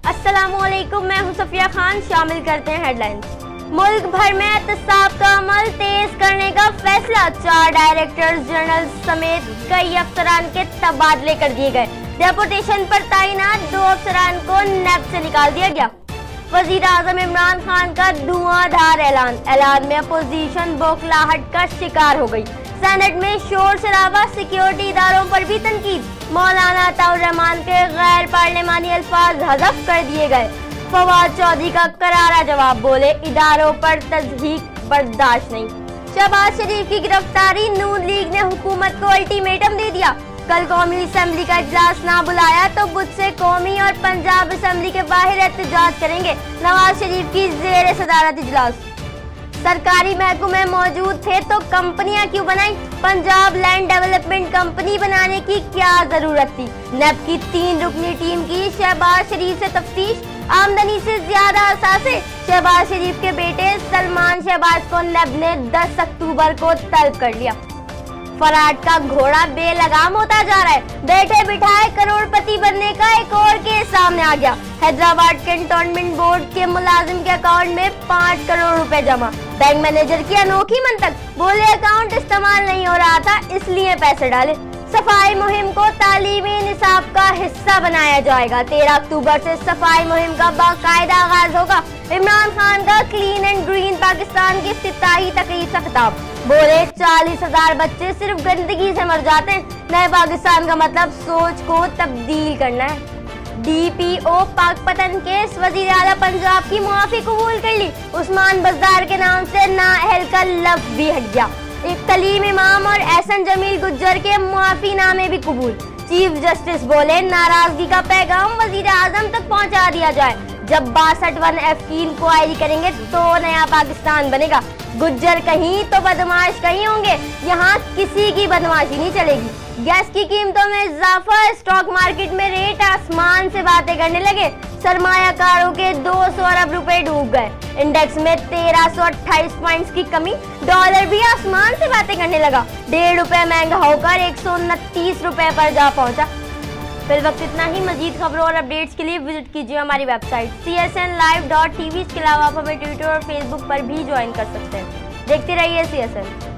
अस्सलामु अलैकुम, मैं हूं सफिया खान। शामिल करते हैं हेडलाइंस। मुल्क भर में एहतसाब का अमल तेज करने का फैसला। 4 डायरेक्टर जनरल समेत कई अफसरान के तबादले कर दिए गए। डेपुटेशन पर तैनात 2 अफसरान को नैब से निकाल दिया गया। वजीर आजम इमरान खान का धुआंधार ऐलान में अपोजिशन बौखलाहट का शिकार हो गई। सेनेट में शोर शराबा, सिक्योरिटी इदारों पर भी तनकीद। मौलाना अताउर रहमान के गैर पार्लिमानी अल्फाज हज़फ कर दिए गए। फवाद चौधरी का करारा जवाब, बोले इदारों पर तज़हीक बर्दाश्त नहीं। शहबाज शरीफ की गिरफ्तारी, नून लीग ने हुकूमत को अल्टीमेटम दे दिया। कल कौमी असम्बली का इजलास ना बुलाया तो बुध से कौमी और पंजाब असम्बली के बाहर एहतजाज करेंगे। नवाज शरीफ की जेर सदारत इजलास। सरकारी महकमे मौजूद थे तो कंपनियां क्यों बनाई? पंजाब लैंड डेवलपमेंट कंपनी बनाने की क्या जरूरत थी? नैब की 3 रुकनी टीम की शहबाज शरीफ से तफ्तीश। आमदनी से ज्यादा असासे। शहबाज शरीफ के बेटे सलमान शहबाज को नैब ने 10 अक्टूबर को तलब कर लिया। फराड का घोड़ा बेलगाम होता जा रहा है। बैठे बिठाए करोड़पति बनने का एक और केस सामने आ गया। हैदराबाद कैंटोनमेंट बोर्ड के मुलाजिम के अकाउंट में 5 करोड़ रुपए जमा। बैंक मैनेजर की अनोखी मंतक, बोले अकाउंट इस्तेमाल नहीं हो रहा था इसलिए पैसे डाले। सफाई मुहिम को तालीमी निसाब का हिस्सा बनाया जाएगा। 13 अक्टूबर से सफाई मुहिम का बाकायदा आगाज होगा। इमरान खान का क्लीन एंड ग्रीन पाकिस्तान की इफ्तिताही तकरीब से खिताब, बोले 40,000 बच्चे सिर्फ गंदगी से मर जाते हैं। नए पाकिस्तान का मतलब सोच को तब्दील करना है। DPO पाकपतन केस, वजीर आला पंजाब की मुआफी कबूल कर ली। उस्मान बज़दार के नाम से नाअहल का लफ्ज भी हट गया। एक कलीम इमाम और एहसन जमील गुज्जर के मुआफी नामे भी कबूल। चीफ जस्टिस बोले नाराजगी का पैगाम वजीर आजम तक पहुंचा दिया जाए। जब 62 की इंक्वायरी करेंगे तो नया पाकिस्तान बनेगा। गुज्जर कहीं तो बदमाश कहीं होंगे, यहाँ किसी की बदमाशी नहीं चलेगी। गैस की कीमतों में इजाफा, स्टॉक मार्केट में रेट आसमान से बातें करने लगे। सरमायाकारों के 200 अरब रुपए डूब गए। इंडेक्स में 1328 पॉइंट्स की कमी। डॉलर भी आसमान से बातें करने लगा। 1.5 रुपए महंगा होकर 129 रुपए पर जा पहुंचा। फिर वक्त इतना ही। मजीद खबरों और अपडेट्स के लिए विजिट कीजिए हमारी वेबसाइट csnlive.tv। इसके अलावा आप हमें ट्विटर और फेसबुक पर भी ज्वाइन कर सकते हैं। देखते रहिए CSN।